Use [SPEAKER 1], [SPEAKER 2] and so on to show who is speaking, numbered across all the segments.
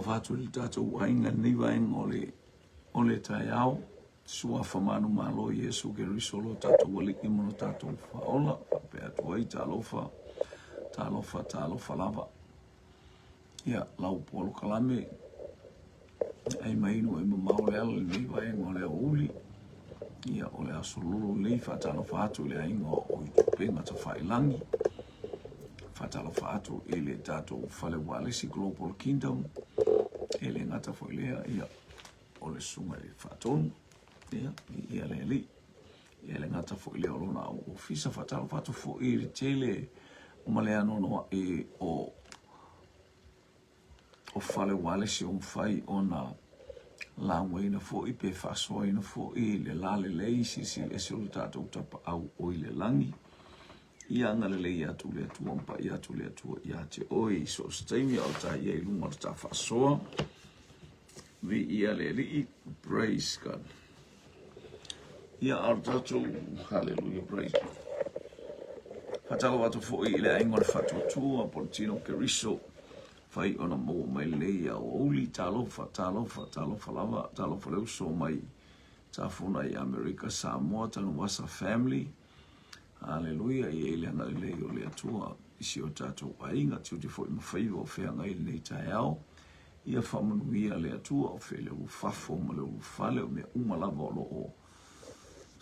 [SPEAKER 1] fatu li tātou ainga niwaenga o le taiao. Sua whamanu malo Yesu ke risolo tātou waliki mono tātou whaola. Pe atu ai tā lofa lava. Ia, lau polo kalame. Ai mainu e mamaole ala le niwaenga o le uli. Ia, o le asolulu lei whatalo whatu le ainga o i tupenga ta whailangi. Whatalo whatu e le tātou whale walesi Global Kingdom. E le ngata whailea ia o le sunga e whatonu. Ia le li. Ia le ngata whailea o lona au ofisa whatalo whatu fo i le tele o maleano noa e o whale walesi o mwhai o na langweina fo i pe whasoaina fo i le lale leisi si le sulu tātou tapa au o i le langi. Ia ngale le ia tu le atua mpa ia tu le atua ia te oi so staimi au ta ia i lunga ta whasoa. Vi ia le li, praise God. Ia ar tātou, hallelujah, praise God. Whatalo watu fo i le aingon whatuatua, Politino Keriso. Fai ona mo mai leia o uli talofa lava talofa leu so mai tafuna i America Samoa tanu wasa family. Hallelujah, i ele anga le o le atua isi o tatou ainga tuti fo i mawhaiva o whea ngai nei tai au. Ia whamanuia le atua o whele u whafo ma le u whale o mea umalava o lo o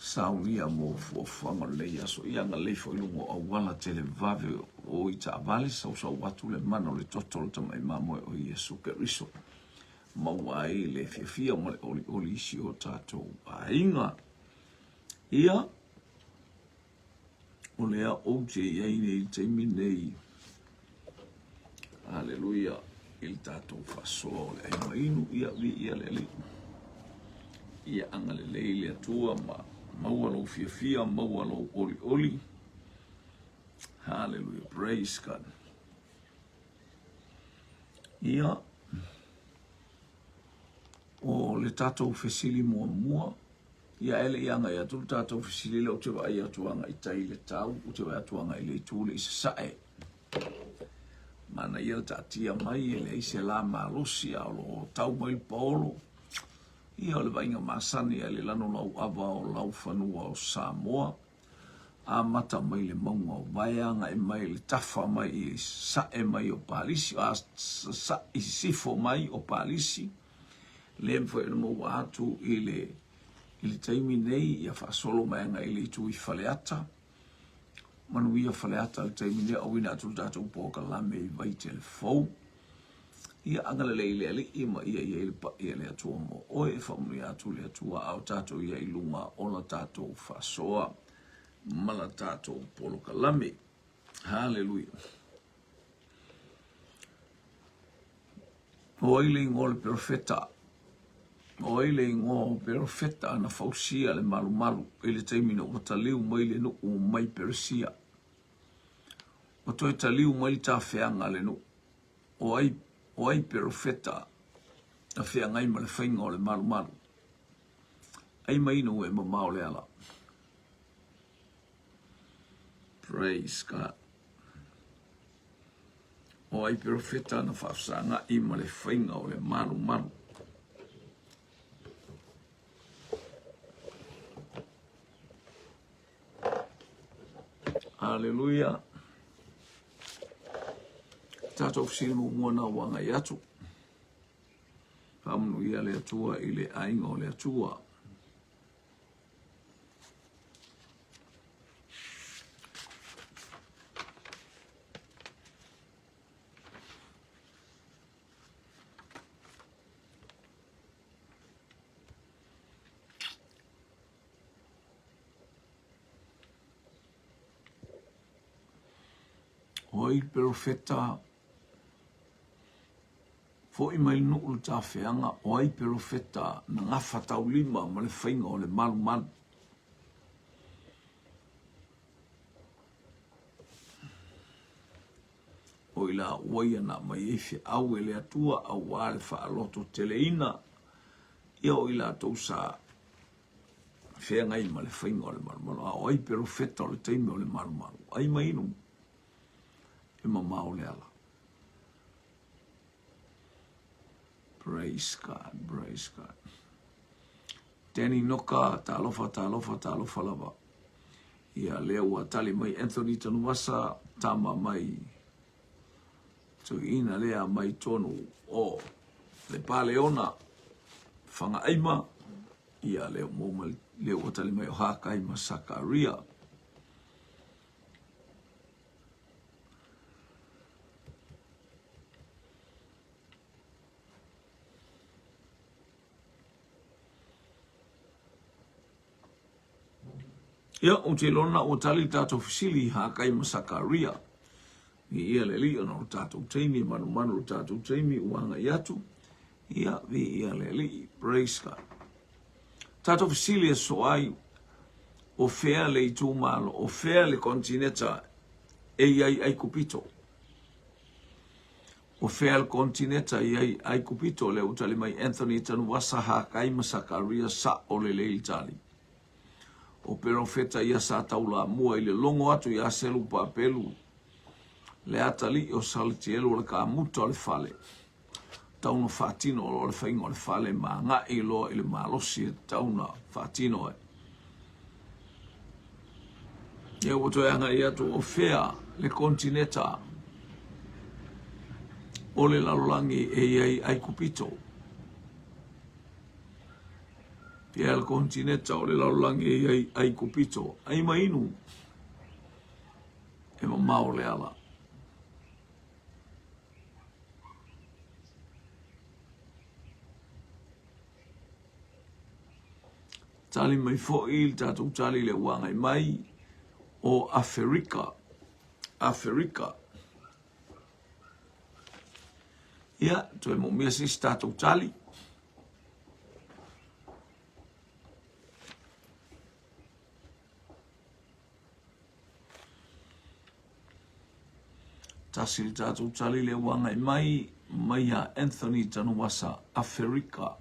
[SPEAKER 1] saunia mo fuafanga leia so ia nga leifo i lungo a wala tele vave o i ta avale sa watu le mana o le totolo tamai mamoe o Yesu Keriso. Maua ai le fiafia mo le oli isi o tatou ainga. Ia o lea oje iai nei teimi nei. Hallelujah. Il tatou whasoa o le ainga inu ia vi ia le li. Ia anga le leile atua maua lo fiafia, maua lo oli. Hallelujah. Praise God. Ia o le tatou fesili mua. Ia ele ianga ia tu tatou fesili le o te vai atuanga i tai le tau, o te vai atuanga i le tūle i sae. Mana ia le tatia mai ele ise la malosi a lo tau mai paolo. Ia le vainga masani le lano lau ava o lau whanua o Samoa. A mata mai le maunga o vaianga e mai le tafa mai i sae mai o palisi. A i sifo mai o palisi. Le mfo e mo atu i le taimi nei ia whaasolo mai anga i le tu i whaleata. Manu ia whaleata le taimi nei au ina atu tātou pōka lame i vai telefou. Ia angala leile ali ima ia le atua mo oe whamuni atu le atua au tātou ia i lunga ona tātou whasoa mala tātou poloka lame. Hallelujah. O ile ngole perfeta. O ile ngole perfeta na fausia le malu ile taimino o taliu mai le no o mai persia. O toi taliu mai ta feanga le no. O ai perfeta a feanga i male whainga o le malu. Ai mai no e mamao le ala. Praise God. O ai perfeta na whaafsanga i male whainga o le malu. Hallelujah. Tātou fsilimu mwana wanga i atu. Whamunu ia le atua i le ainga o le atua. Oi profeta fo i mai nuu ta feanga oi profeta na ngafa tau lima ma le whainga o le malu. O ila waia na mai efe au ele atua au wale wha aloto teleina ia o ila tau sa whenga i ma le whainga o le malu. A oi profeta o le teime o le malu. Ai mai inu e mamao le ala. Praise God, praise God. Teni noka talofa lava. Ia leo wa tali mai Anthony Tanuwasa tama mai. So ina lea mai tonu o le pale ona whanga aima. Ia leo moma leo wa tali mai o haka aima Sakaria. Ia o te lona o tali tato fisili haka aima Sakaria. Ni ia le li ona o tato teimi manu o tato teimi uanga iatu. Ia vi ia le li praise God. Tato fisili e so o fea le itu malo, o fea le kontineta ai kupito. O fea le kontineta ai kupito le utali mai Anthony Tanuwasa haka aima Sakaria sa o le itali. O profeta ia sa taula mua ile longo atu ia selu papelu. Le atali o salitielu le ka muta le fale. Tauna fatino o le faingo le fale ma nga ilo ile malosi tauna fatino e. Ia woto anga ia tu o fea le kontineta o le lalolangi ai kupito. Pia le kontineta o le lalolangi ai kupito. Ai mainu e mamao le ala. Tali mai fo il tatou tali le wanga mai o Afrika. Ia, tu e mo mesi tatou tali. Tasil tatou tali le wanga mai a Anthony Tanuwasa Afrika.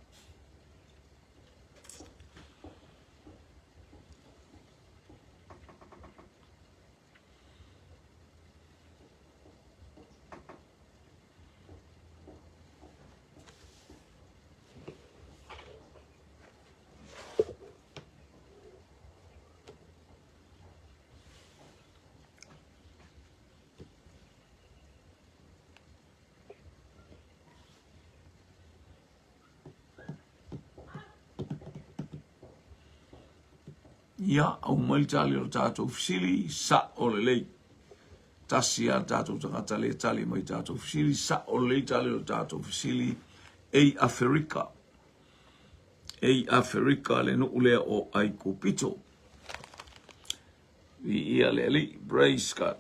[SPEAKER 1] Ia, au mai tali o tatou fisili sa o le lei. Tasi a tatou tangata le tali mai tatou fisili sa o le lei tali o tatou fisili Afrika. Afrika le nuulea o ai kupito. Vi ia le li, praise God.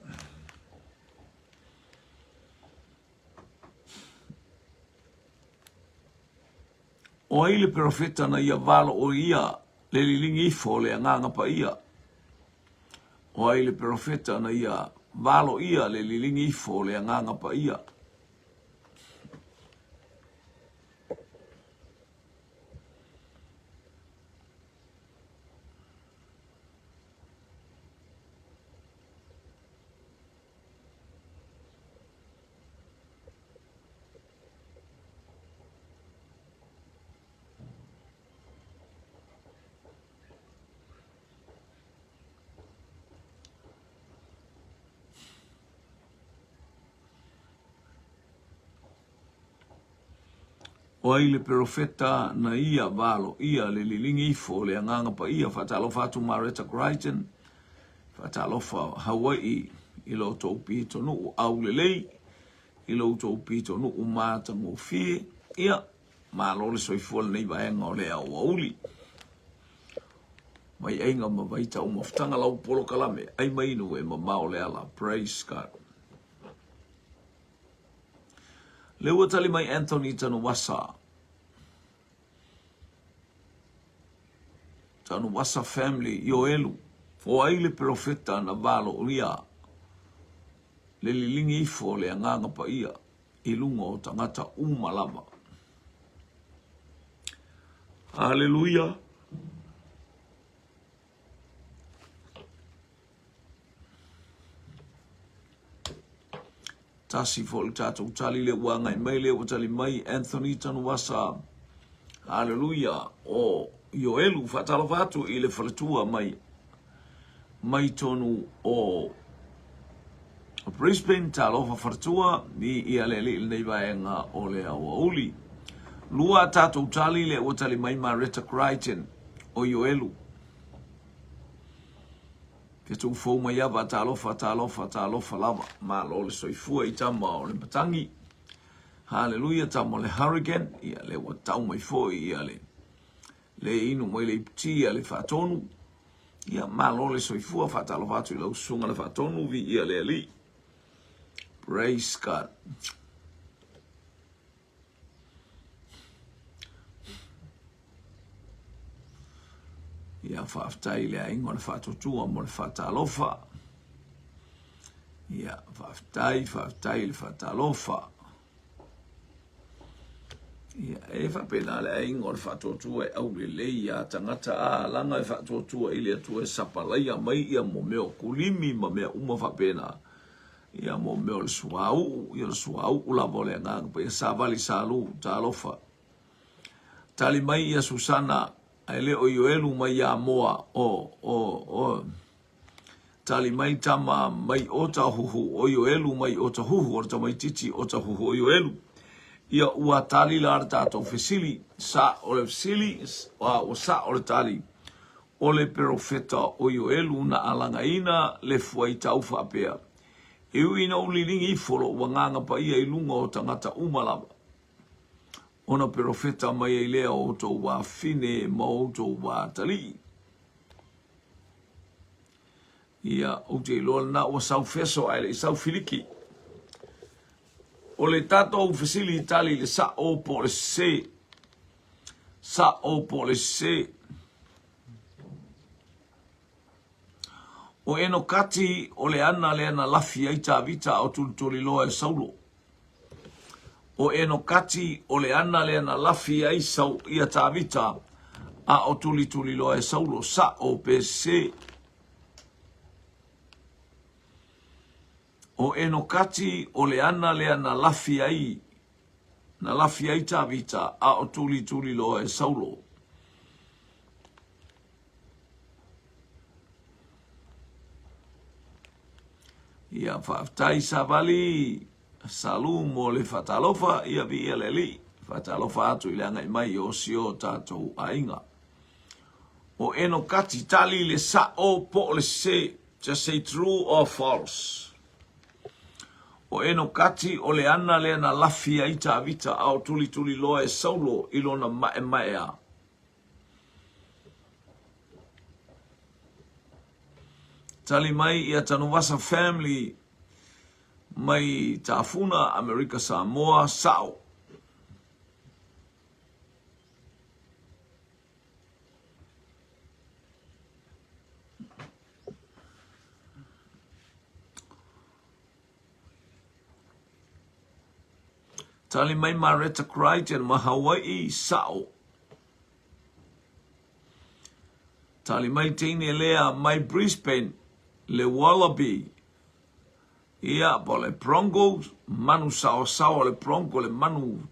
[SPEAKER 1] O ai le profeta na ia valo o ia le lilingi ifo le anganga pa ia. O ai le profeta na ia valo ia le lilingi ifo le anganga pa ia. O ai le profeta na ia valo ia le lilingi ifo le anganga pa ia fatalo fatu Maretta Crichton fatalo fa Hawaii ilo tau pito nu au le lei ilo tau pito nu mata mo fie ia malo le soifol nei vaenga o le au auli mai ainga ma vaita o maftanga lau polo kalame ai mainu e mamao le ala praise God. Le watali mai Anthony Tanuwasa. Tanuwasa family Yoelu. O ai le profeta na valo ria. Le lilingi ifo le anganga pa ia. Ilunga o tangata umalama. Hallelujah. tasi fo le tatou tali le ua ngai mai le ua tali mai Anthony Tanuwasa. Hallelujah. O Ioelu whatalofa atu i le whalatua mai tonu o Brisbane talofa whalatua ni ia le li nei vaenga o le awa uli. Lua tatou tali le ua tali mai Maretta Crichton o Ioelu. Ke tu fo mai ava talofa lava ma lo le soifua i tama o le matangi. Hallelujah, tamo le hurricane ia le ua tau mai fo ia le inu mai le iptia le fatonu. Ia ma lo le soifua talofa atu i lau sunga le fatonu vi ia le ali. Praise God. Ia whaftai le aingo le whatotua mo le whatalofa. Ia whaftai le whatalofa. Ia e whapena le aingo le whatotua e au le leia tangata a langa e whatotua i le atua e sapalaia mai ia mo meo kulimi ma mea uma whapena. Ia mo meo le suau ula vole ngang pa ia savali salu talofa. Tali mai ia Susana ele o Ioelu mai ia moa o tali mai tama mai ota huhu o Ioelu mai ota huhu o mai titi ota huhu o Ioelu. Ia ua tali la tatou fesili sa o le fesili o sa o le tali o le profeta o Ioelu na alangaina le fuai tau whapea. Iu ina uliringi I folo wanganga pa ia I lunga o tangata umalama. Ona profeta mai ai lea o tau wa fine ma o tau wa tali. Ia o te loa na o sau feso ai le sau filiki. O le tatou fesili Itali le sa o po le se. Sa o po le se. O eno kati o le ana lafi ai ta vita o tulituli loa e saulo. O eno kati o le ana lafi ai sau ia ta vita a o tulituli loa e saulo sa o pe se. O eno kati o le ana lafi ai na lafi ai ta vita a o tulituli loa e saulo. Ia whaftai savali salu mo le whatalofa ia vi ia le li. Whatalofa atu I le angai mai o sio tātou ainga. O eno kati tali le sa o po le se. Just say true or false. O eno kati o le ana lafi ai ta vita au tuli loa e saulo ilona mae a. Tali mai ia Tanuwasa family mai Tafuna, Amerika Samoa, sao. Tali mai Maretta Crichton ma Hawaii, sao. Tali mai Teine Lea mai Brisbane, le Wallaby. Ia po le Broncos, manu sao le Bronco le manu.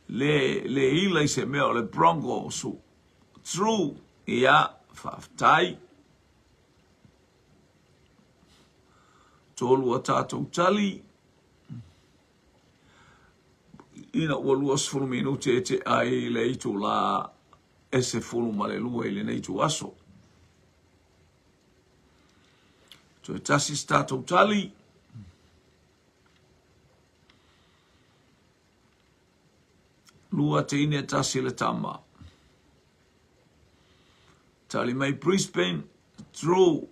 [SPEAKER 1] Le ila I se mea le Bronco su. True, ia whaftai. Tolu a tātou tali. Ina ua lua sfulu minute te ai le itu la ese fulu male lua I le neitu aso. So tasi tātou tali. Lua te ine tasi le tama. Tali mai Brisbane, true.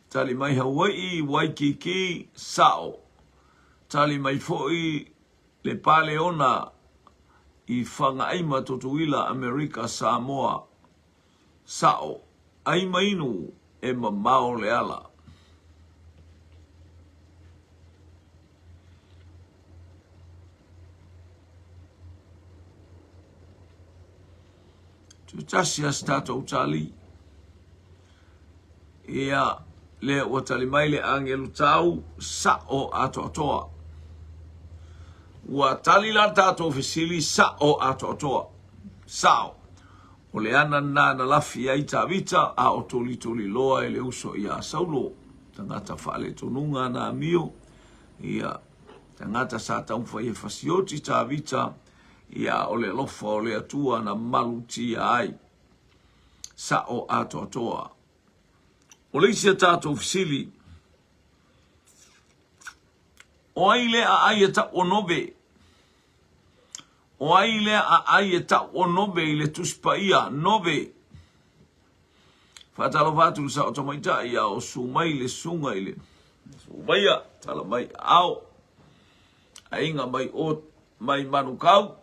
[SPEAKER 1] Tali mai Hawaii, Waikiki, sao. Tali mai foi le Paleona I whanga aima totuila Amerika Samoa, sao. Aima inu e mamao le ala. Tu tasi as tātou tali. Ia le ua talimai le angelu tau sa o ato atoa. Ua tali la tatou fesili sa o ato atoa. Sao. O le ana na lafi ai tawita a o toli loa e le uso ia saulo. Tangata whaale tonunga na mio. Ia tangata sa taumfa e fasioti tawita. Ia o le lofa o le atua na maluti ai. Sa o ato atoa. O le isia tatou fesili. O aile a aieta o nobe. O aile a aieta o nobe i le tuspaia nobe. Fatalo vatu le sa o tamaita ia o sumai le sunga ile. Sumaia tala mai au. Ainga mai o mai manukau.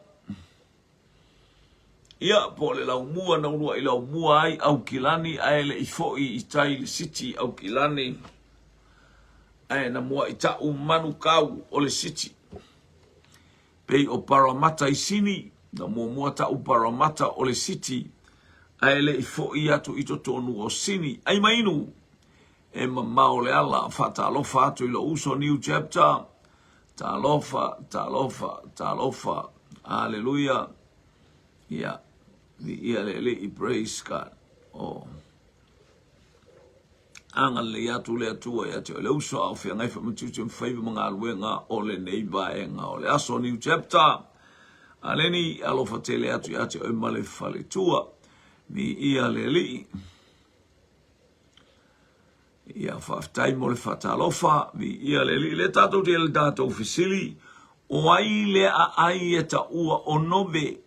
[SPEAKER 1] Ia po le lau mua na unua i lau mua ai au kilani ai le ifoi i tai le siti au kilani. Ai na mua i tau manukau o le siti. Pei o Parramatta i sini, na mua tau Parramatta o le siti, ai le ifoi atu i to tonu o sini, ai mainu, e mamao le ala, fata alofa atu i lo uso new chapter, ta alofa, hallelujah, ia le i praise God, anga le atu le atua ia te le uso au fia ngai whamatutu mwhaiva mga aluenga o le neiba e nga o le aso new chapter. Aleni alofa te le atu ia te o male whale tua ni ia le li. Ia whaftai mo le whata alofa ni ia le li. Le tatou te le tatou fisili o ai le a ai e ta ua o nobe.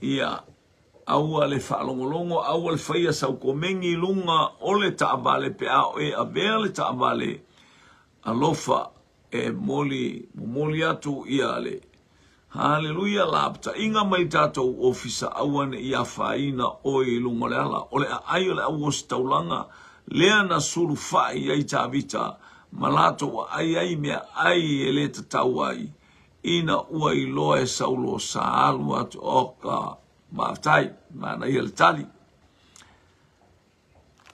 [SPEAKER 1] Ia aua le whaalongolongo, aua le whaia sau komengi lunga o le taabale pe ao e a bea le taabale alofa e moli atu ia le. Hallelujah lapta, inga mai tatou ofisa awane ia whaina o i lunga le ala, o le aio le au osi taulanga, lea na suru whai ai tāwita, malato wa ai mea ai e le tatau ai, ina ua i loa e saulo sa alu atu oka, maftai, mana ia le tali.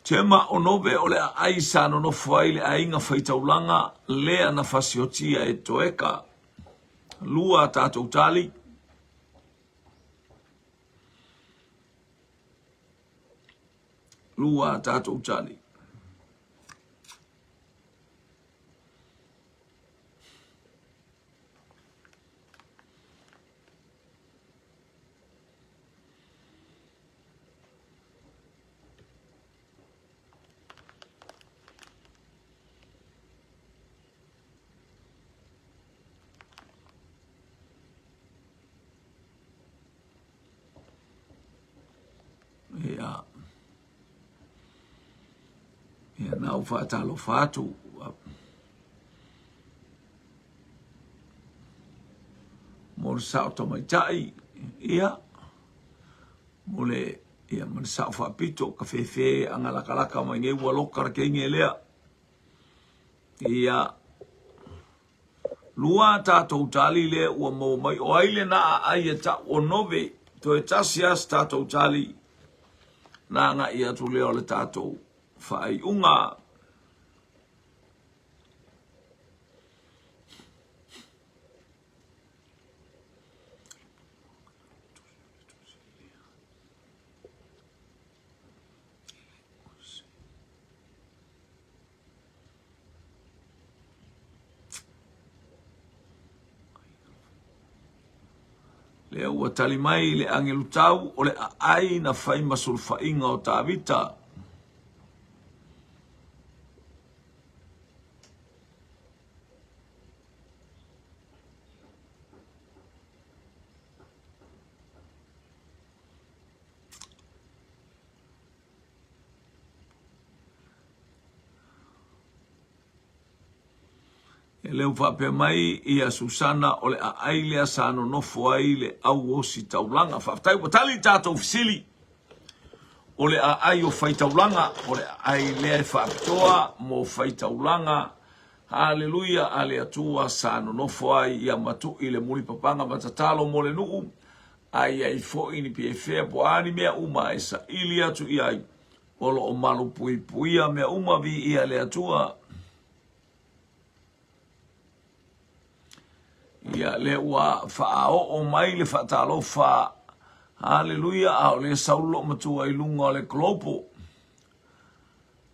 [SPEAKER 1] Tema onobe o le ai sa no fai le ainga whaitaulanga lea na fasiotia e toeka. Lua tātou tali. Lua tātou tali. Ia nau whaatalo whaatu. Mole sao tomaitai. Ia. Mole ia mole sao whaapito ka whewhe angalakalaka mai nge ua lokara ke inge lea. Ia. Lua tātou tali lea ua mau mai. O aile na ai e ta o nove. To e tasi as tātou tali. Nā ngā ia tu leo le tātou. Whai unga. Lea ua tali mai le angelu tau o le ai na whai masul whainga o tāwita. E leu whape mai ia Susana o le aile sa no nofo ai le au osi taulanga. Whaftai wa tali tātou fisili o le ai o whai taulanga, o le aile e whapitoa mo whai taulanga. Hallelujah, ale atua sa no nofo ai ia matu i le muri papanga matatalo mo le nuu. ai fo ini pe fe po ani mea uma esa ili atu iai olo o malu pui puia mea uma vi ia le atua ia le ua fa'ao o mai le fa'atalo fa haleluia a le saulo matua i lunga o le klopo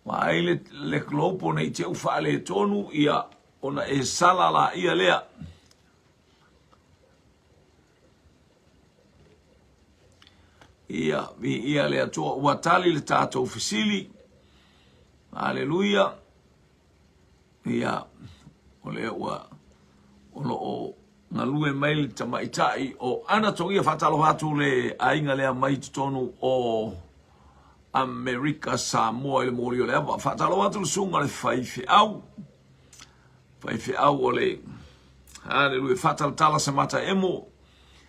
[SPEAKER 1] mai le klopo nei te ufa le tonu ia ona e salala ia lea ia vi ia le atua watali le tato fisili haleluia ia ole ua olo o ngalue mail tamaitai o ana tongia fatalo hatu le ainga le mai tonu o America Samoa le morio le fatalo hatu sunga le faife au ole haleluia fatal tala semata emo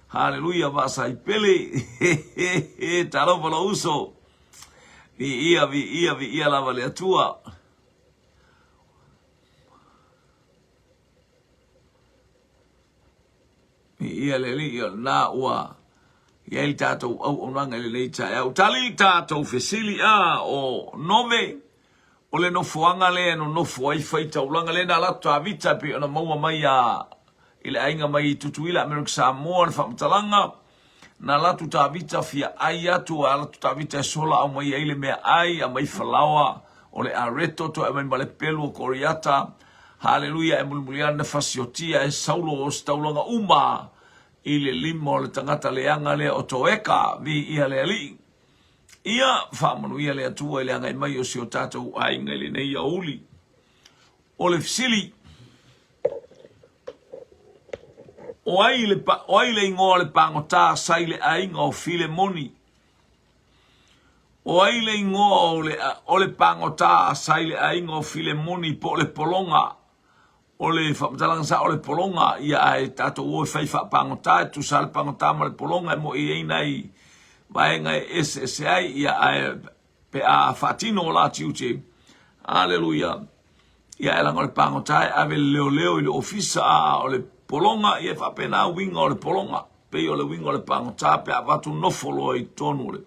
[SPEAKER 1] haleluia vasa ipele talo pala uso vi ia lava le atua ia le li na ua ia il tato au onanga le leita au tali tato fesili o nove o le no fuanga le no fuai faita ulanga le na la tavita pe ona maua mai ile ainga mai tutuila America Samoa le famtalanga na la tavita fia ai atu ala tavita sola au mai ile mea ai a mai falawa o le areto to e mai male pelu koriata haleluia e mulmuliana fasiotia e saulo o staulanga uma ile limo le tangata leanga le o toeka vi ia le ali ia famanu ia le atua ile anga mai o si o tatou ainga ile nei a uli o le fisili o aile ingoa le pangota saile ainga o Filemoni o aile ingoa o le pangota saile ainga o Filemoni po le polonga o le whamatalang sa o le polonga ia ai tato o fai whapangota tu sa le pangota ma le polonga mo i einai vaenga SSI ia ai pe a fatino o la tiute aleluia ia elang o le pangota ave leo i le ofisa o le polonga ia whapena winga o le polonga pe o le winga o le pangota pe a watu nofolo i tonu le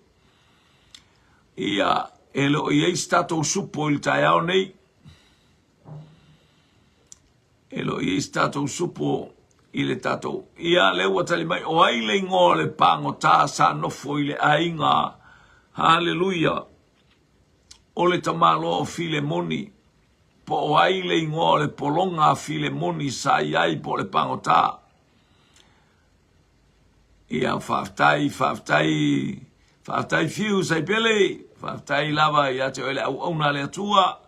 [SPEAKER 1] ia elo i eis tato supo il taiao nei elo i tatou supo i le tatou. Ia leua tali mai o aile ingoa le pango tā sa nofo i le ainga. Haleluia. O le tamalo o Filemoni. Po o aile ingoa le polonga Filemoni sa iai po le pango tā. Ia whaftai fiu sai pele. Whaftai lava ia te oile au auna le atua.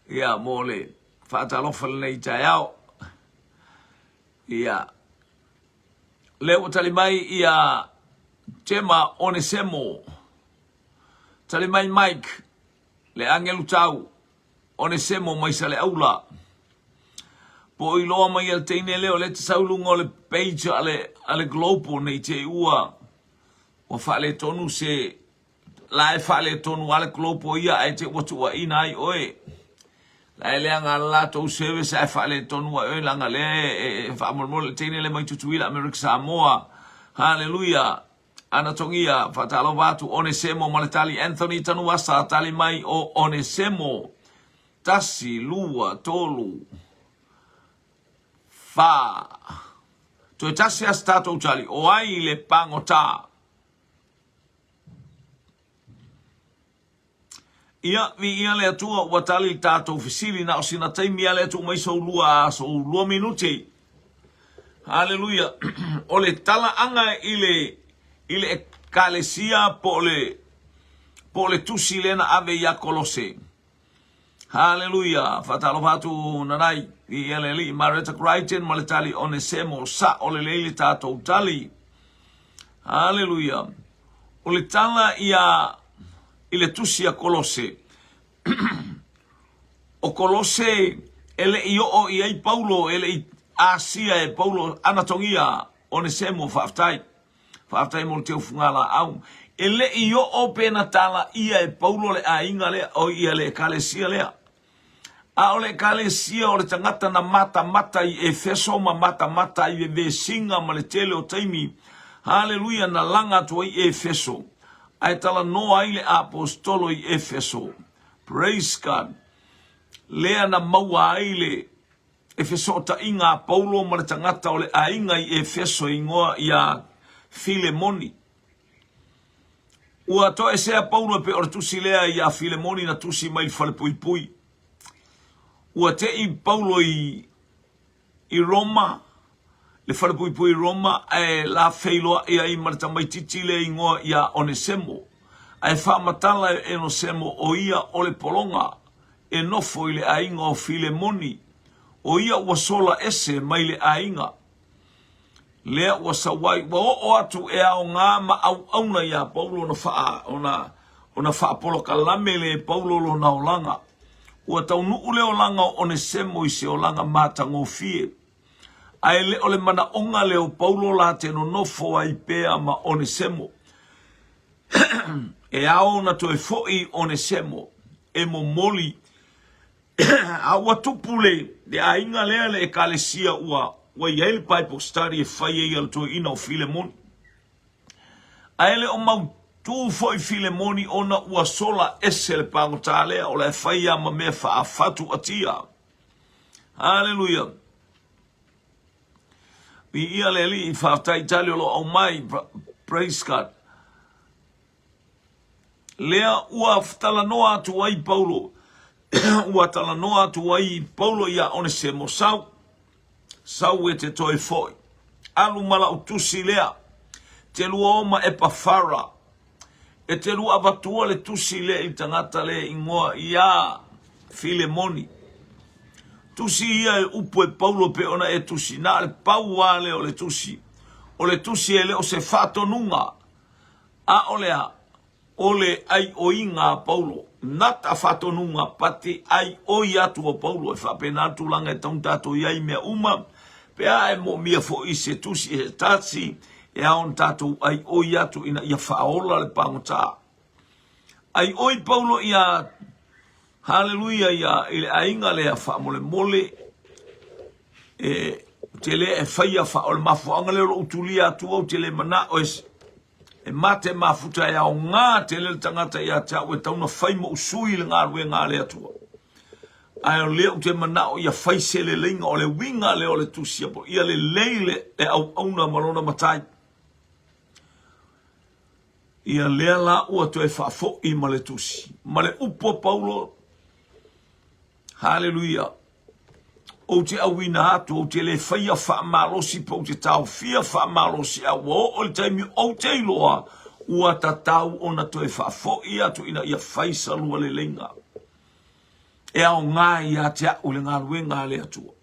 [SPEAKER 1] Ia mo le whatalofa le nei tai au. Ia leo tali mai ia tema Onesemo tali mai Mike le angelu tau Onesemo mai sale aula po iloa mai al teine leo le tsaulungo le page ale globo nei te ua o fale tonu se la fale tonu ale globo ia ai te watu wa inai oe la leanga la to service e fale tonu e langa le fa mol tene le mai tutuila America Samoa haleluia anatongia fatalo watu Onesemo maletali Anthony tanu wasa tali mai o Onesemo tasi lua tolu fa to tasi astato tali o ai le pangota ia vi ia le atua watali tato fisili na osina taimi ale atu mai so lua minuti haleluia ole tala anga ile kalesia po le tusilena ave ya kolose haleluia fatalo fatu nanai ia le li Marita Crichton maletali Onesemo sa ole le tato tali haleluia ole tala ia ile tusia Kolose o Kolose ele io o i Paulo ele i Asia e Paulo anatongia Onesemo faftai mo te ufungala au ele io o pena tala ia e Paulo le ainga le o ia le kalesia le a ole kalesia o le tangata na mata i Efeso ma mata i ve singa ma le tele o taimi Haleluia na langa to I Efeso. Ai tala noa ile apostolo I Efeso. Praise God. Lea na maua ile Efeso ta inga Paulo maratangata ole a inga I Efeso ingoa ia Filemoni. Ua to esea Paulo pe ortusi lea ia Filemoni na tusi mai fale pui pui. Ua te I Paulo I Roma. Le fale pui pui Roma e la feiloa ia I marata mai titile ingoa ia Onesemo. Ai wha matala e Onesemo o ia ole polonga e nofo I le ainga o Filemoni. O ia ua sola ese mai le ainga. Lea ua sawai wa o atu e ao ngā ma au auna ia Paulo na faa ona faa polo kalame le Paulo lo na olanga. Ua tau nuu le olanga o Onesemo I se olanga mātango fie. Ai le ole mana onga leo Paulo la te no nofo ai pea ma Onesemo. E ao na toe foi Onesemo. E mo moli. A ua tupule de a inga lea le ekalesia ua iele Bible study e whai e al toi ina o Filemoni. A ele o mau tu foi Filemoni ona ua sola ese le pangota lea o le whai a ma mea wha fatu atia. Hallelujah. Vi ia le li I whaatai tali o lo au mai, praise God. Lea ua ftala noa atu ai Paulo. Ua tala noa atu ai Paulo ia Onesemo sau e te toi foi. Alu mala utusi lea. Te lua oma Epafara. E te lua avatua le tusi lea I tangata lea ingoa ia Filemoni. Tusi ia e upu e Paulo pe ona e tusi. Na le paua leo le tusi. O le tusi e leo se fatonunga. A olea. Ole ai oinga Paulo. Nata fatonunga pati ai oi atu o Paulo. E whapenatu langa e tauntato iai mea uma. Pea e mo mia fo I se tusi e tatsi. E aon tato ai oi atu ina ia whaola le pangota. Ai oi Paulo ia haleluia ia ile ainga lea whaamole mole. E te le e whaia whaole mafuanga leo utulia atu au te le mana oes. E mate mafuta e au ngā te le tangata ia tau e tauna whai mo usui le ngā rue ngā lea tua. Ai o leo te manao ia whai se le linga o le winga leo le tusia po. Ia le leile e au auna malona matai. Ia lea la ua to e whaafo I ma le tusi. Ma le upo Paulo. Hallelujah. O te awina hatu o te le whaia wha malosi po te tau fia wha malosi a wo o le taimi o te iloa ua ta tau o na to e whaafo I atu ina ia whaisa lua le lenga. E ao ngā ia te au le ngā rue ngā le atua.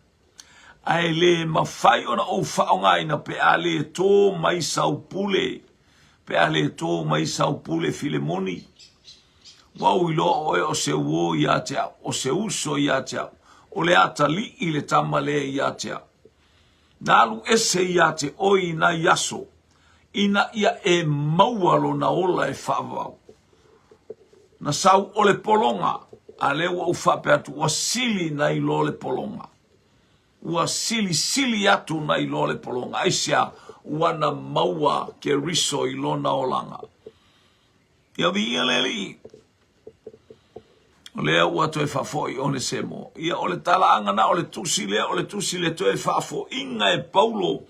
[SPEAKER 1] Ai le mawhai ona o whao ngā ina pe a le tō mai sau pule. Pe a le tō mai sau pule Filemoni. Wau ilo o se uo ia te au, o se uso ia te au. O le ata li I le tamale ia te au. Nalu ese ia te oi na yaso. Ina ia e maualo na ola e whaavau. Na sau o le polonga. A le ua uwhape atu ua sili na I lo le polonga. Ua sili atu na I lo le polonga. Aisia ua na maua ke riso I lo na olanga. Ia vi ia le li. O lea ua to e whafo I Onesemo. Ia o le tala angana o le tusi le to e whafo inga e Paulo.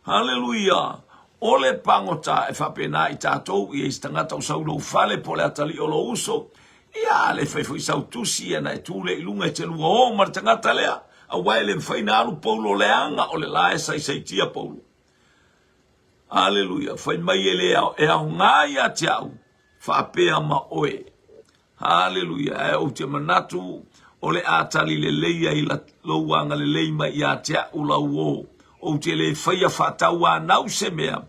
[SPEAKER 1] Hallelujah. O le pangota e whapena I tātou I istangata o saulo ufale po le atali o lo uso. Ia le whaifo I sau tusi e na e tūle I lunga e te lua o maratangata lea. A wai le mwhaina alu Paulo le anga o le lae saitia Paulo. Hallelujah. Whai mai e lea e au ngā ia te au. Whapea ma oe. Hallelujah. E o te manatu o le atali le leia I la louanga le leima I a te au lau o. O te le whaia whatau a nau se mea.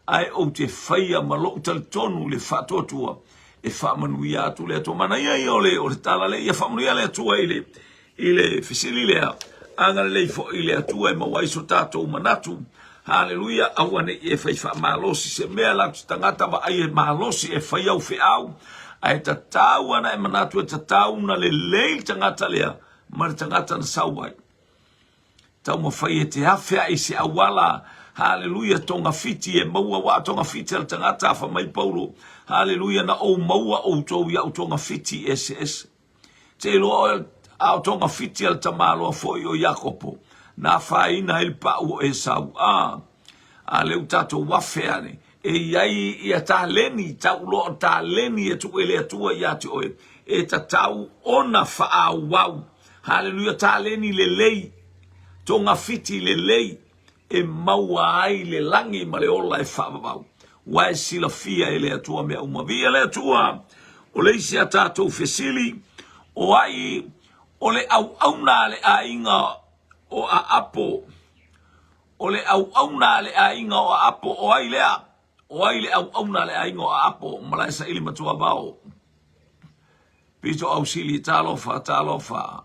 [SPEAKER 1] Ai o te whaia malo tali tonu le whatotua. E whamanui atu le atua mana ia I o le tala le. Ia whamanui le atua I le fisili lea. Anga le fo I le atua e mawaiso tātou manatu. Hallelujah. Awane e whaifa malosi se mea la tangata wa ai e malosi e whaiau whiau. Ai tatau ana e manatu e tatau na le leil tangata lea. Mara tangata na sauai. Tau ma whai e te hawhea I se awala Haleluia, tonga fiti e maua wa tonga fiti al tangata fa mai Paulo. Haleluia, na o maua o tau ia o tonga fiti SS. Te loa au tonga fiti al tamalo foi o Jakopo. Na faina il pa o Esau. A leu tato wafeane. E iai ia ta leni, tau loa ta leni e tu ele atua ia te oe. E ta tau ona faa wau. Haleluia, ta leni le lei. Tonga fiti le lei. E maua ai le langi ma le ola e whaavavau. Wai sila fia e le atua mea umavia le atua. O le isi a tātou fesili. O ai, o le au nā le a inga o a apo. O le au nā le a inga o a apo. O ai lea. O ai le au nā le a inga o a apo. Malai sa ili matua vau. Pito au sili talofa.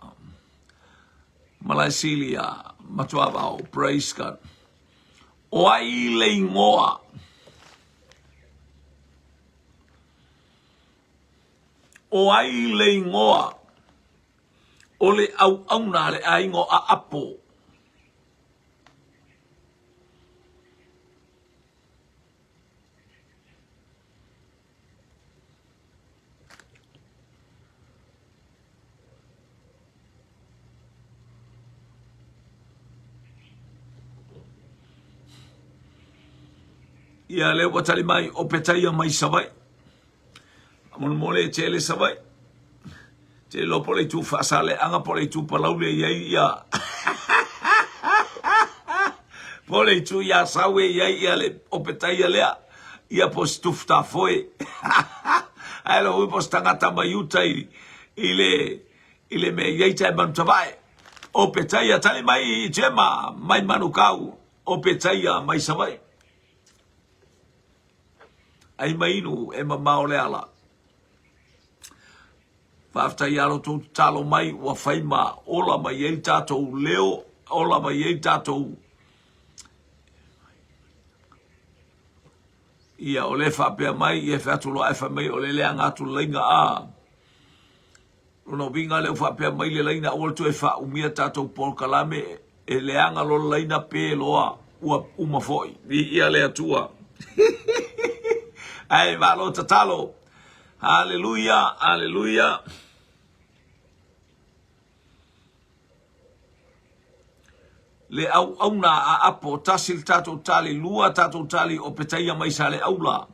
[SPEAKER 1] Malai sili a matua vau. Praise God. O ai le ingoa. O ai le ingoa. O le au nā le a ingo a apo. Ia leo watali mai o petaia mai savai. Amon mole te le savai. Te lo pole tu fasale anga pole tu palaule ia. Pole tu ia sawe ia le o petaia lea. Ia postufta foi. Ai lo pos tangata mai uta ile me ia man tavai. O petaia tali mai jema mai manukau o petaia mai savai. Ai mainu e mamao le ala. Whafta iaro tō talo mai wa whaima ola mai ei tātou leo, ola mai ei tātou. Ia o le whapea mai, e whatulo e whamai o le lea ngātu leinga a. Rono vinga leo whapea mai le leina ola tu e wha umia tātou Paul Kalame e leanga lo leina pē loa ua umafoi. Ia lea tua. Ai valo tatalo. Hallelujah, hallelujah. Le au na a apo tasil tato tali lua tato tali o petaia mai sale aula.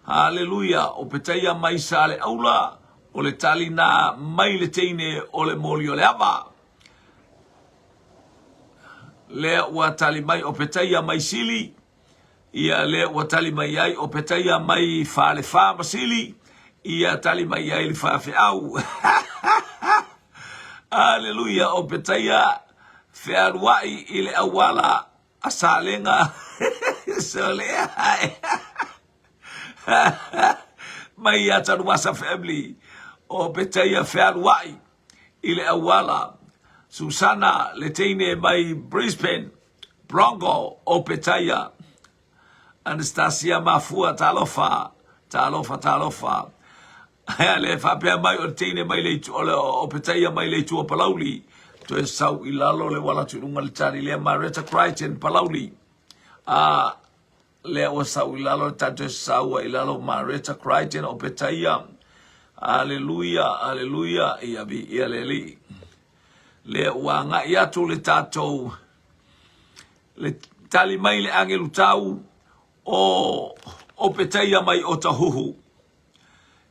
[SPEAKER 1] Hallelujah, o petaia mai sale aula. O le tali na mai le teine o le moli o le ava. Le ua tali mai o petaia mai sili. Ia le ua tali mai ai o petaia mai fale fa masili. Ia tali mai ai le fa fe au. Hallelujah, o petaia fe aruai ile awala asalenga. Solea hai. Mai ata ruasa family. O petaia fe aruai ile awala. Susana letene mai Brisbane. Bronco o petaia. Anastasia mafua talofa. Hea le whapea mai o teine mai leitu o petaia mai leitu o Palauli. To e sau ilalo le wala tununga le tari lea Maretta Crichton Palauli. Lea o sau ilalo le tari sau ilalo Maretta Crichton o petaia. Aleluia, aleluia, ia vi ia leli. Lea ua nga iatu le tatou. Le tali mai le angelu tau. O petaia mai o tahuhu.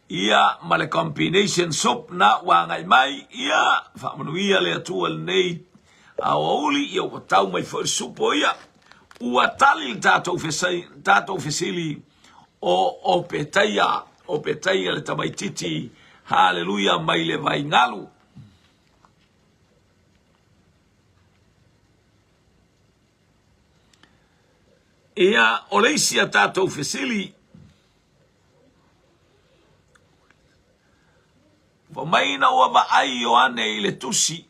[SPEAKER 1] Ia ma le combination soup na wangai mai. Ia whamanuia le atua nei. A ouli ia o tau mai for supo ia. Ua tali tātou fesili o petaia. O petaia le tamaititi. Hallelujah mai le vai ngalu. Ia o leisia tātou fesili. Maina ua va ai Ioane i le tusi.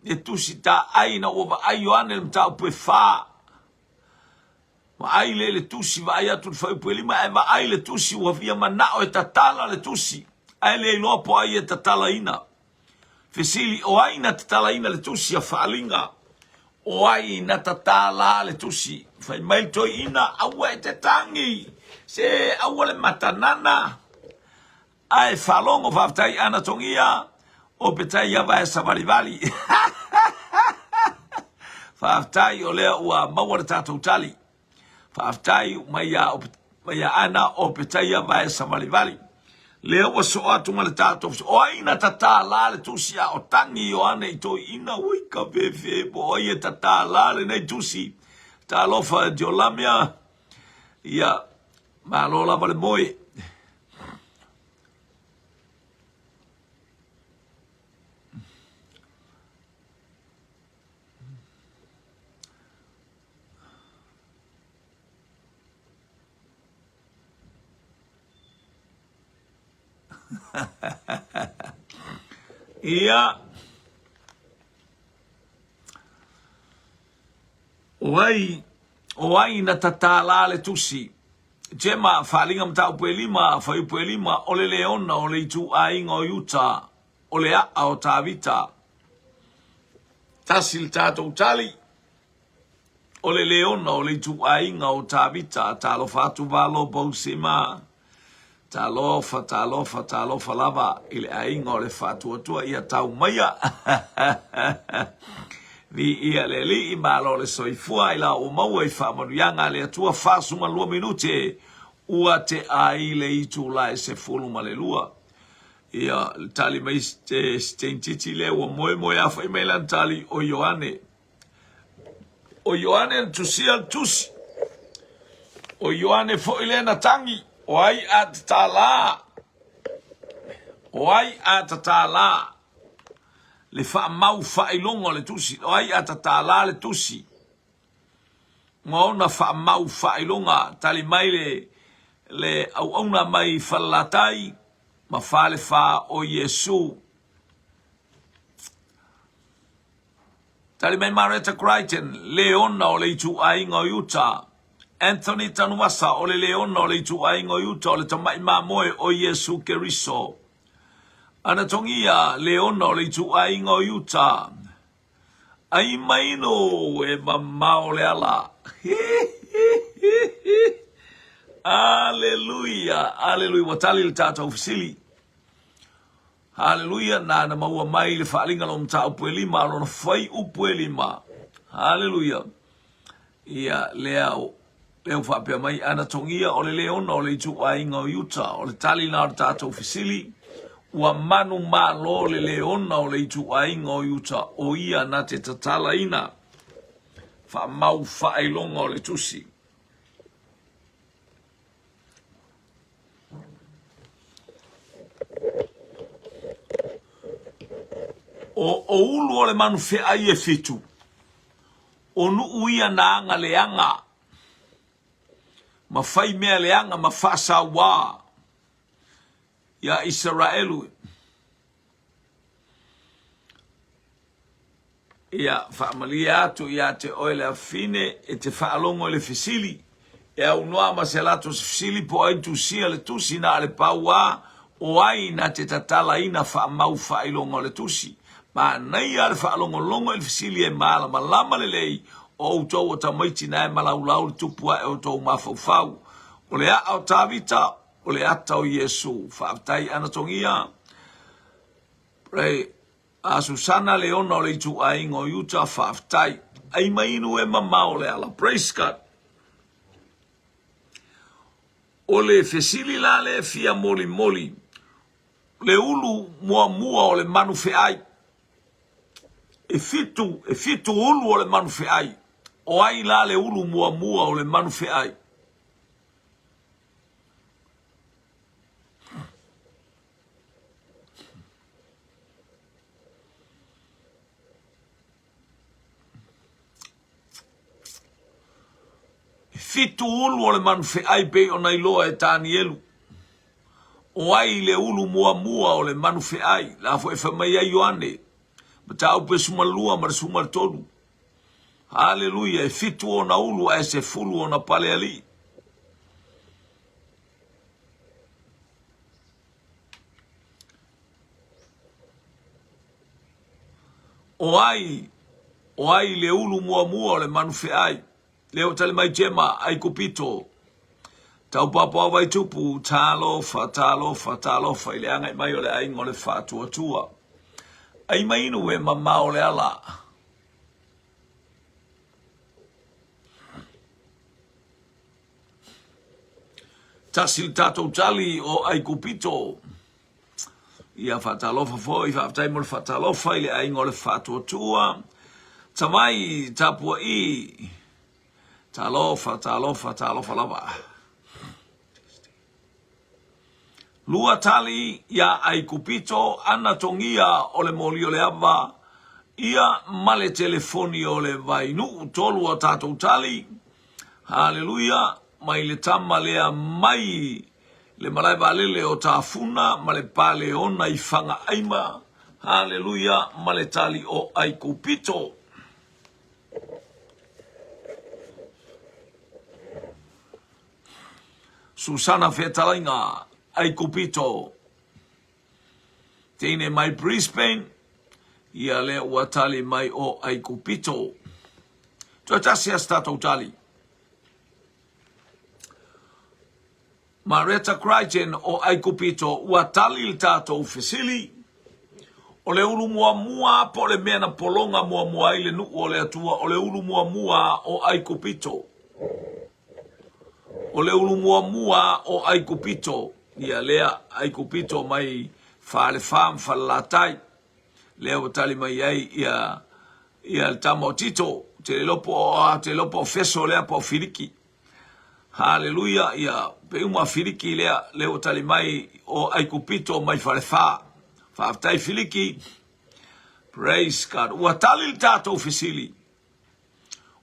[SPEAKER 1] Le tusi ta aina ua va ai Ioane le mtau pue wha. Va ai le tusi va ai atu whai pue lima. E va ai le tusi ua via manao e tatala le tusi. Ai le iloa po ai e tatala ina. Fesili o aina tatala ina le tusi a whaalinga. o ai na tatala le tusi fai mai to ina awe te tangi se awale matanana ai falongo vaftai ana tongia o petai ya vai savarivali vaftai o lea ua mawara tatou tali vaftai mai ya ana o petai ya vai savarivali lea ua so atu ma le tatou o aina tatala le tusi a o tangi o ane i to ina uika vefe po oie tatala le nei tusi ta lofa diolamia ia malola vale moe ia o ai na tatala le tusi Jema falinga mta upuelima fa upuelima ole leona ole itu ainga o yuta ole a o tavita tasil tato tali ole leona ole itu ainga o tavita talo fatu valo bosima talofa lava ile ainga ole fatu atua ia tau maya vi ia le li malo le soifua ila o maua I whamanu le atua whasuma 2 minute ua te ai le itu la se fulu ma le lua. Ia tali mai te steintiti le ua moe afa I meilan tali o Ioane. O Ioane tusia tusi. O Ioane fo ilena tangi. O ai atatala. O ai atatala. Le fa mau fa ilongo le tusi o ai atatala le tusi ngona fa mau fa ilonga tali mai le au ona mai falatai ma fale fa o Yesu tali mai Marita Crichton Leona o le itu ainga o Utah Anthony Tanuasa o le Leona o le itu ainga o Utah o le tamai mamoe o Yesu Keriso ana tongia Leona o le itu ainga o Utah. Ai maino e mamao le ala. Aleluia. Aleluia. Watali le tata ofisili. Aleluia. Na maua mai le whaalinga lo mta upuelima. Lona fai upuelima. Aleluia. Ia leo whapea mai ana tongia o le Leona o le itu ainga o Utah. O le tali na o tata ofisili. Ua manu malo le Leona o le itu ainga o Utah o ia na te tatala ina fa mau fa ilonga o le tusi o ulu o le manu fe ai e fitu o nu uia na anga leanga ma fai mea leanga ma fa sa wa ya Israelu ia familia tu ia te oile afine e te whaalongo le fisili e au noa ma se lato fisili po ai tu sia le tusi na le paua o ai na te tatala ina whaamau whailongo le tusi ma nei ale whaalongo longo le fisili e maala ma lama le lei o utou o tamaiti na e malaulau le tupua e o tou mafaufau o le a o tavita o le ata o Yesu whaaftai anatongia pray a Susana Leona o le itu ainga o Utah whaaftai. Ai mainu e mamao le ala. Praise God. O le fesili la le fia moli. Le ulu mua o le manu ai. E fitu ulu o le manu ai. O ai la le ulu mua o le manu ai. Fitu ulu o le manu ai pe o nai loa e tani elu. O ai le ulu mua o le manu ai. La fo e whamai ai Ioane. Ma tau pe sumalua ma sumar tolu. Haleluia. E fitu o na ulu a se fulu o na pale ali. O ai o ai le ulu mua le manufe ai. Leo tale mai jema ai kupito. Tau papa vai tupu talofa ile anga mai ole ai ngole fatua tua. Ai mai inu e mamao le ala. Tasil tato tali o ai kupito. Ia fatalofa foi, fatai mo fatalofa ile ai ngole fatua tua. Tamai tapua i. Talofa lava. Lua tali ya ai kupito ana tongia ole moli ole ava. Ia male telefoni ole vainu tolu o tato tali. Haleluya. Mai le tama lea mai. Le malai valele o tafuna. Male pale ona i fanga aima. Haleluya. Male tali o ai kupito. Susana Fetalainga, ai kupito. Teine mai Brisbane, ia le uatali mai o ai kupito. Tua tasi stato tali. Mareta Crichton o ai kupito, uatali il tato ufisili. O le ulu mua po le mena polonga mua ile nu o le atua, o le ulu mua o ai kupito. O le ulu mua o ai kupito. Ia lea ai kupito mai fale fam falatai. Lea tali mai ai ia il tamo tito. Te lopo feso lea po firiki. Haleluya ia pe uma firiki lea tali mai o ai kupito mai fale fa. Faftai filiki. Praise God. Ua tali il tato ufisili.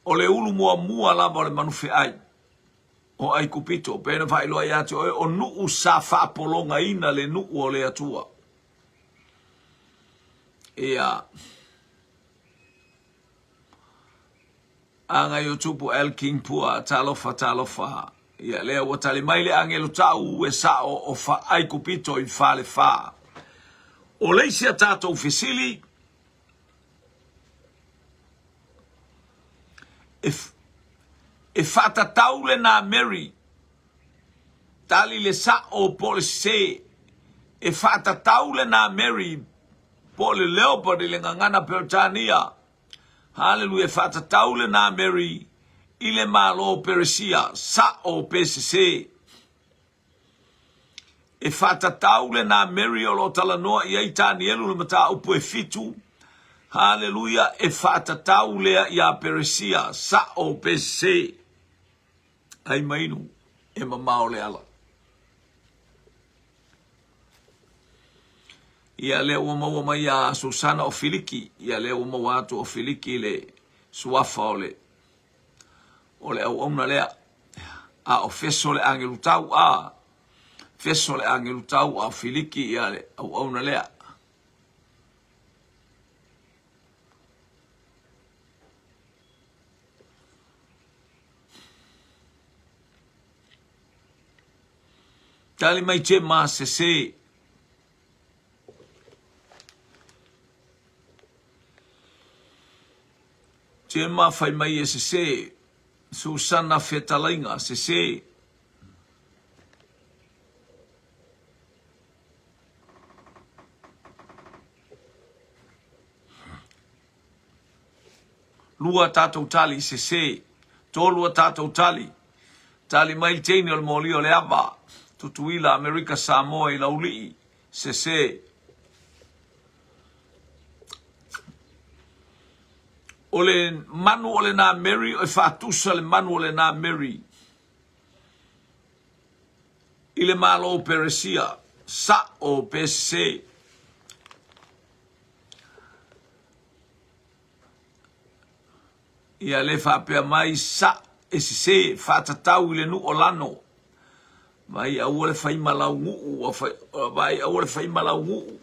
[SPEAKER 1] O le ulu mua lava o le manufe ai. O ai kupito, pena vai loa ia te o nuu sa whaapolonga ina le nuu o le atua. Ia. Anga yo tupu El King pua talofa. Ia lea watali mai le angelo tau e sa o fa ai kupito i fale fa. O leisia tato ufisili. E fata taule na Mary. Tali le sa o pole se. E fata taule na Mary. Pole Leopold le ngangana Pertania. Hallelujah. E fata taule na Mary. Ile malo Peresia. Sa o PCC. E fata taule na Mary o lo talanoa. Ia itani elu le mata upu e fitu. Hallelujah. E fata taule ia Peresia. Sa o PCC. Ai mainu e mamao le ala. Ia le ua mai a Susana o Filiki. Ia le ua maua atu o Filiki le suafa o le au auna lea. A o feso le angelu tau a. Feso le angelu tau a Filiki ia le au auna lea. Tali mai te ma se. Te ma fai mai e se. Susana Fetalainga se. Lua tatou tali se. Tolua tatou tali. Tali mai teini o le moli o le ava. Tutuila Amerika Samoa i lauli se. O le manu o le na Mary o fatusa le manu o le na Mary. I le malo Peresia. Sa o PCC. Ia le whapea mai sa e se whatatau i le nu o lano. Vai au le fai malau nguu, vai au le fai malau nguu.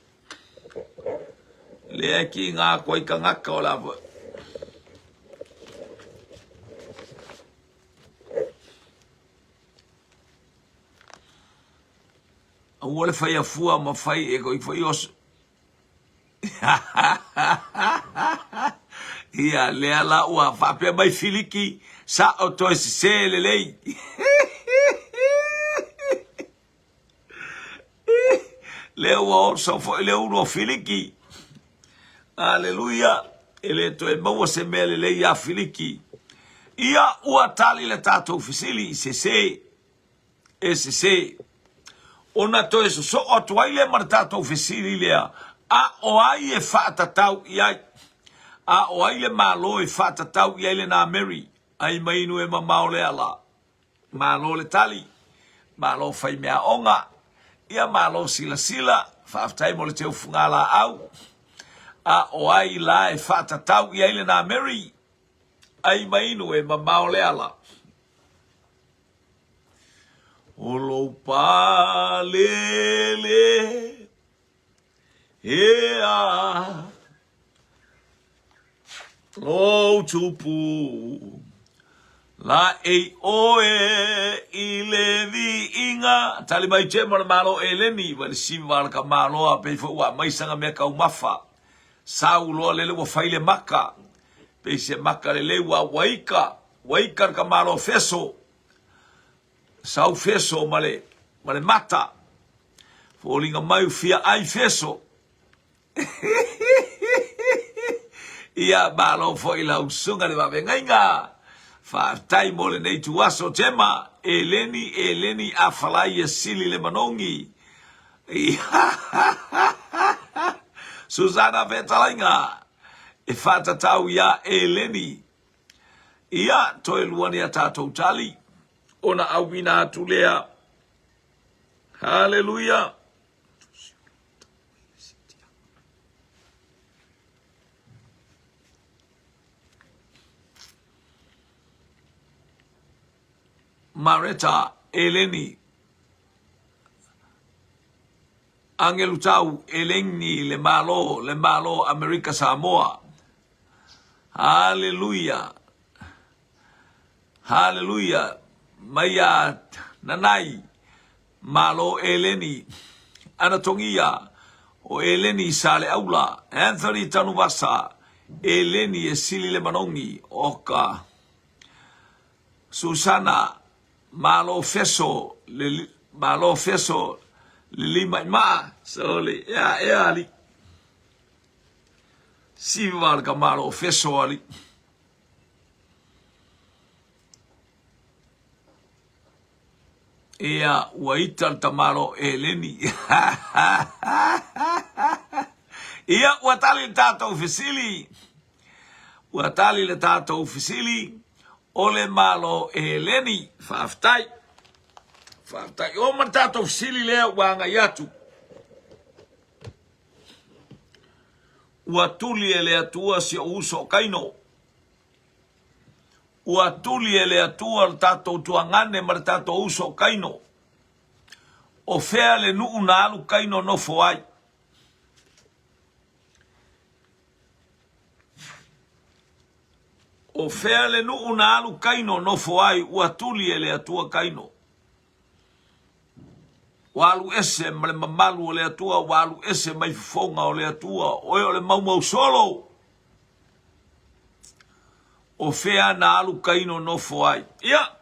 [SPEAKER 1] Le ki ngā koi ka ngaka o lava. Au le fai a fua ma fai e koi fai os. Ia lea la ua whapea mai filiki sa o toi se lelei. Lea ua o sa fo lea uno filiki. Aleluia. Ele toi maua se mea lelei a filiki. Ia ua tali le tatou fisili se se. E se se. Ona toi so o tuai le mar tatou fisili lea. A o ai e whaatatau iai. A o ai le malo e whaatatau iai le na Mary. Ai mainu e mamao le ala. Malo le tali. Malo fai mea onga. Ia malo sila sila. Whaaftai mo le teo fungala au. A o ai la e whaatatau iai le na Mary. Ai mainu e mamao le ala. Olo palele. Ea. Lo tupu. La e oe I le vi inga. Tali mai che mo le malo e leni. Wale si wale ka malo a pe fo ua maisanga mea ka umafa. Sau loa lele wa faile maka. Pe se maka lele wa waika. Waika ka malo feso. Sau feso male mata. Fo linga mai fia ai feso. Ia malo fo ila usunga le wawengainga. Fa tai mole nei tuaso tema. Eleni afalai e sili le manongi. Susana Vetalainga. E fata tau ia Eleni. Ia toe luani a tatou tali. Ona awina atulea. Hallelujah. Mareta Eleni. Angelu tau Eleni le malo America Samoa. Hallelujah. Hallelujah. Maya nanai malo Eleni anatongia o Eleni sale aula Anthony Tanuvasa Eleni e sili le manongi oka Susana malo feso le lima ma so le ya ali si valga malo feso ali Ea waital tamalo Eleni. Ia watali tato ufisili. Watali le tato ufisili. Ole malo Eleni. Faftai. Oma tato ufisili lea wanga yatu. Watuli ele atua si uso kaino. Ua tuli ele atua tato tuangane mar tato uso kaino. O fea le nuu na alu kaino no foai. O fea le nuu na alu kaino no foai. Ua tuli ele atua kaino. Walu ese male mamalu ole atua. Walu ese mai fonga ole atua. Oe ole mau solo. O fea na alu kaino no foai. Ia.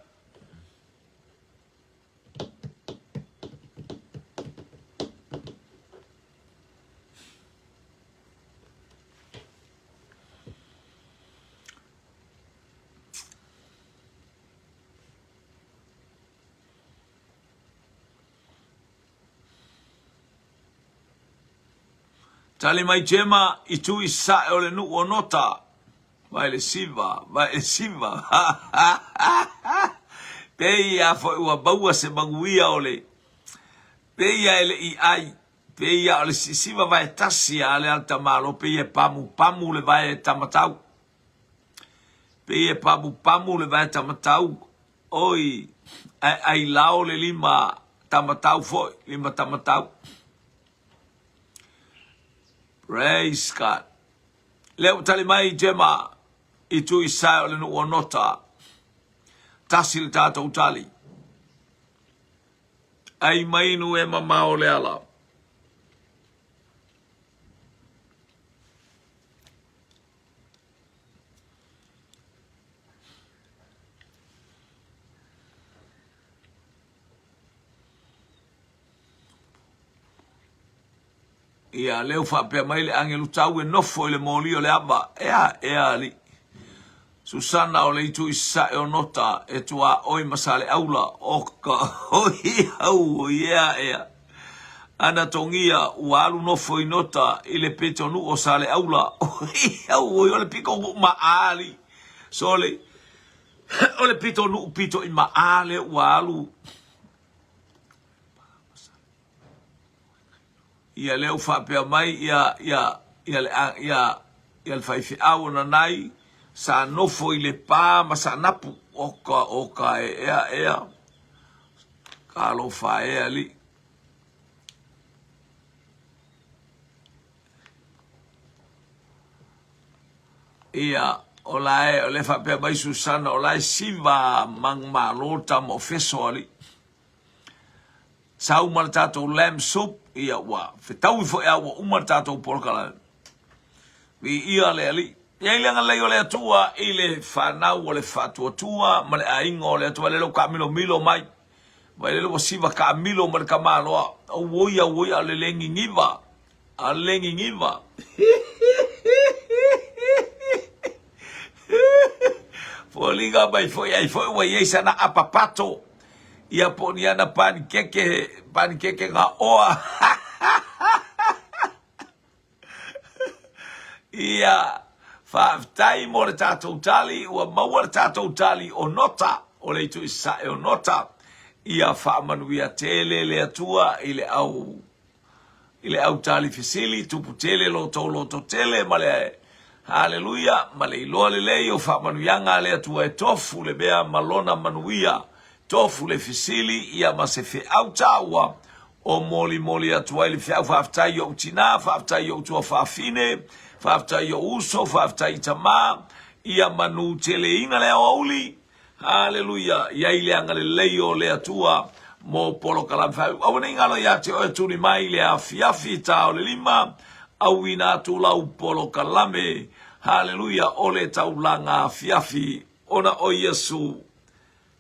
[SPEAKER 1] Tali mai jema itu isa ole nu onota. Vai le siva. Peia foi ua baua se manguia ole. Peia ele I ai. Peia ole siva vai tasi ale alta malo. Peia pamu le vai tamatau. Peia pamu le vai tamatau. Oi. Ai lao le lima tamatau foi. Lima tamatau. Praise God. Leo tali mai jema. Itu isa ole nu onota. Tasil tata utali. Ai mainu e mama ole ala. ia leo fa pe mai le angelu tau e nofo le moli o le ava ea ali Susana o le itu isa e onota e tua oi masale aula oka oi au ea ana tongia ualu nofo inota ile peto nu o sale aula oi au o le piko maali sole o le pito nu pito in maale ualu ia leo fa pe mai ia le faifi au na nai sa nofo ile pa ma sa napu oka ea kalo fa ali ia o le fa pe mai Susana o lai siva mang malota mo feso ali sa umar tato lamb soup ia wa fetau fo ia wa umar tato porkala ia le ali ia ile ngale ole atua ile fanau ole fatua tua ma le aingo ole atua le lo kamilo milo mai vai le lo siva kamilo ma ka malo o woia le lengi ngiva Poliga bai foi ai foi wa yesa na apapato ia poniana pankeke nga oa ia faftai mo le tatou tali ua maua le tatou tali o nota o le itu isa e o nota ia faamanuia tele le atua ile au tali fisili tupu tele loto tele male haleluia male iloa le lei o faamanuianga le atua e tofu le bea malona manuia tofu le fisili ia masefe au taua o moli atua ile fiau faftai o utina faftai o utua fafine faftai o uso faftai tama ia manu tele ina le auli haleluia ia ile anga le lei o le atua mo polo kalamfau au nei ngalo ia te o tuni mai le afiafi ta o le lima au ina tu lau polo kalame haleluia o le taulanga afiafi ona o Yesu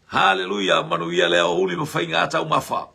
[SPEAKER 1] haleluia manu ia le auli mo fainga tau mafa